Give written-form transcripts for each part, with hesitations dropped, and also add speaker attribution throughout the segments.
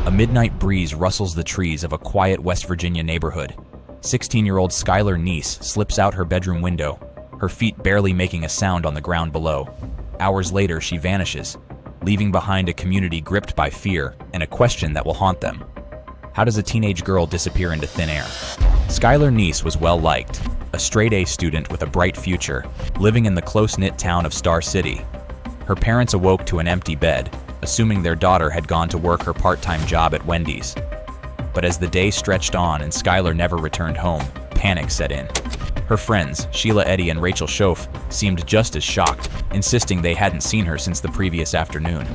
Speaker 1: A midnight breeze rustles the trees of a quiet West Virginia neighborhood. 16-year-old Skylar Neese slips out her bedroom window, her feet barely making a sound on the ground below. Hours later, she vanishes, leaving behind a community gripped by fear and a question that will haunt them. How does a teenage girl disappear into thin air? Skylar Neese was well-liked, a straight-A student with a bright future, living in the close-knit town of Star City. Her parents awoke to an empty bed, assuming their daughter had gone to work her part-time job at Wendy's. But as the day stretched on and Skylar never returned home, panic set in. Her friends, Shelia, Eddy, and Rachel Shoaf, seemed just as shocked, insisting they hadn't seen her since the previous afternoon.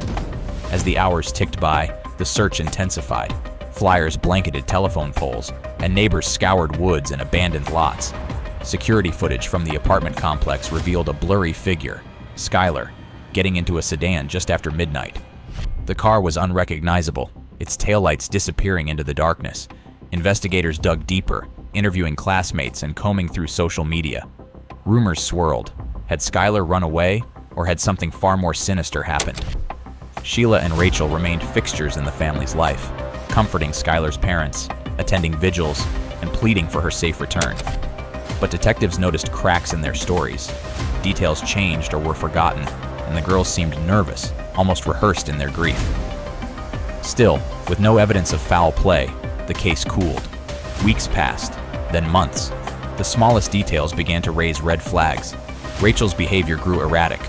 Speaker 1: As the hours ticked by, the search intensified. Flyers blanketed telephone poles, and neighbors scoured woods and abandoned lots. Security footage from the apartment complex revealed a blurry figure, Skylar, getting into a sedan just after midnight. The car was unrecognizable, its taillights disappearing into the darkness. Investigators dug deeper, interviewing classmates and combing through social media. Rumors swirled. Had Skylar run away, or had something far more sinister happened? Shelia and Rachel remained fixtures in the family's life, comforting Skylar's parents, attending vigils, and pleading for her safe return. But detectives noticed cracks in their stories. Details changed or were forgotten, and the girls seemed nervous, almost rehearsed in their grief. Still, with no evidence of foul play, the case cooled. Weeks passed, then months. The smallest details began to raise red flags. Rachel's behavior grew erratic,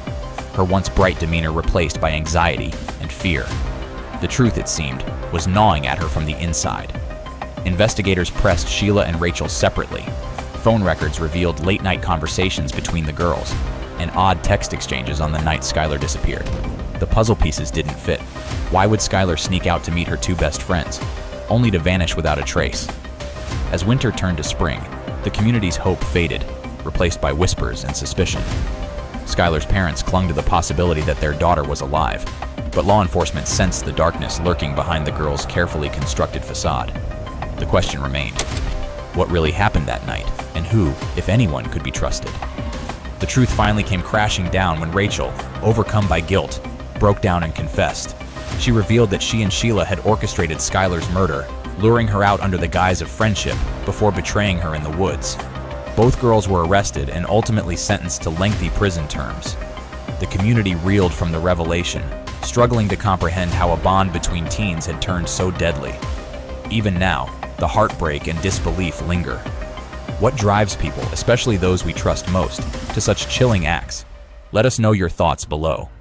Speaker 1: her once bright demeanor replaced by anxiety and fear. The truth, it seemed, was gnawing at her from the inside. Investigators pressed Shelia and Rachel separately. Phone records revealed late-night conversations between the girls and odd text exchanges on the night Skylar disappeared. The puzzle pieces didn't fit. Why would Skylar sneak out to meet her two best friends, only to vanish without a trace? As winter turned to spring, the community's hope faded, replaced by whispers and suspicion. Skylar's parents clung to the possibility that their daughter was alive, but law enforcement sensed the darkness lurking behind the girl's carefully constructed facade. The question remained: what really happened that night, and who, if anyone, could be trusted? The truth finally came crashing down when Rachel, overcome by guilt, broke down and confessed. She revealed that she and Shelia had orchestrated Skylar's murder, luring her out under the guise of friendship before betraying her in the woods. Both girls were arrested and ultimately sentenced to lengthy prison terms. The community reeled from the revelation, struggling to comprehend how a bond between teens had turned so deadly. Even now, the heartbreak and disbelief linger. What drives people, especially those we trust most, to such chilling acts? Let us know your thoughts below.